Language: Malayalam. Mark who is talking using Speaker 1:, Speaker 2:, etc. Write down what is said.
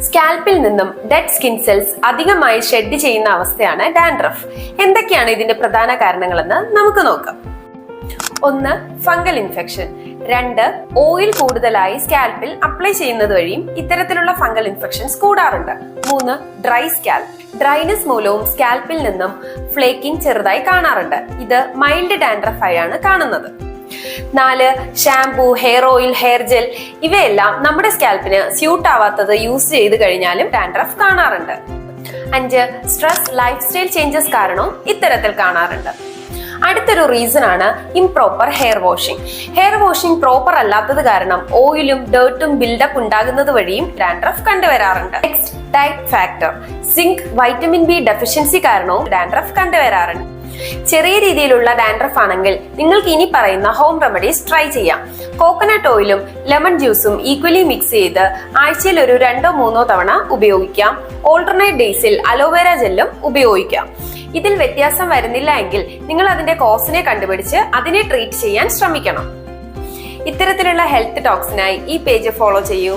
Speaker 1: സ്കാൽപ്പിൽ നിന്നും ഡെഡ് സ്കിൻ സെൽസ് അധികമായി ഷെഡ് ചെയ്യുന്ന അവസ്ഥയാണ് ഡാൻഡ്രഫ്. എന്തൊക്കെയാണ് ഇതിന്റെ പ്രധാന കാരണങ്ങളെന്ന് നമുക്ക് നോക്കാം. 1. Fungal infection. 2. ഓയിൽ കൂടുതലായി സ്കാൽപ്പിൽ അപ്ലൈ ചെയ്യുന്നത് വഴിയും ഇത്തരത്തിലുള്ള ഫംഗൽ ഇൻഫെക്ഷൻസ് കൂടാറുണ്ട്. 3. Dry scalp. ഡ്രൈനെസ് മൂലവും സ്കാൽപ്പിൽ നിന്നും ഫ്ലേക്കിംഗ് ചെറുതായി കാണാറുണ്ട്. ഇത് മൈൽഡ് ഡാൻഡ്രഫ് ആയാണ് കാണുന്നത്. 4. Shampoo, hair oil, hair gel ഇവയെല്ലാം നമ്മുടെ സ്കാൽപ്പിന് സ്യൂട്ട് ആവാത്തത് യൂസ് ചെയ്ത് കഴിഞ്ഞാലും ഡാൻഡ്രഫ് കാണാറുണ്ട്. 5. സ്ട്രെസ്, ലൈഫ് സ്റ്റൈൽ ചേഞ്ചസ് കാരണവും ഇത്തരത്തിൽ കാണാറുണ്ട്. അടുത്തൊരു റീസൺ ആണ് improper hair washing. Hair washing proper അല്ലാത്തത് കാരണം ഓയിലും ഡേർട്ടും ബിൽഡപ്പ് ഉണ്ടാകുന്നത് വഴിയും ഡാൻഡ്രഫ് കണ്ടുവരാറുണ്ട്. Next, diet factor. Zinc, vitamin B deficiency കാരണവും ഡാൻഡ്രഫ് കണ്ടുവരാറുണ്ട്. ചെറിയ രീതിയിലുള്ള ഡാൻഡ്രഫ് ആണെങ്കിൽ നിങ്ങൾക്ക് ഇനി പറയുന്ന ഹോം റെമഡീസ് ട്രൈ ചെയ്യാം. കോക്കനട്ട് ഓയിലും ലെമൺ ജ്യൂസും ഈക്വലി മിക്സ് ചെയ്ത് ആഴ്ചയിൽ ഒരു 2-3 തവണ ഉപയോഗിക്കാം. ഓൾട്ടർനേറ്റ് ഡേയ്സിൽ അലോവേര ജെല്ലും ഉപയോഗിക്കാം. ഇതിൽ വ്യത്യാസം വരുന്നില്ല എങ്കിൽ നിങ്ങൾ അതിന്റെ കോസിനെ കണ്ടുപിടിച്ച് അതിനെ ട്രീറ്റ് ചെയ്യാൻ ശ്രമിക്കണം. ഇത്തരത്തിലുള്ള ഹെൽത്ത് ടോക്സിനായി ഈ പേജ് ഫോളോ ചെയ്യൂ.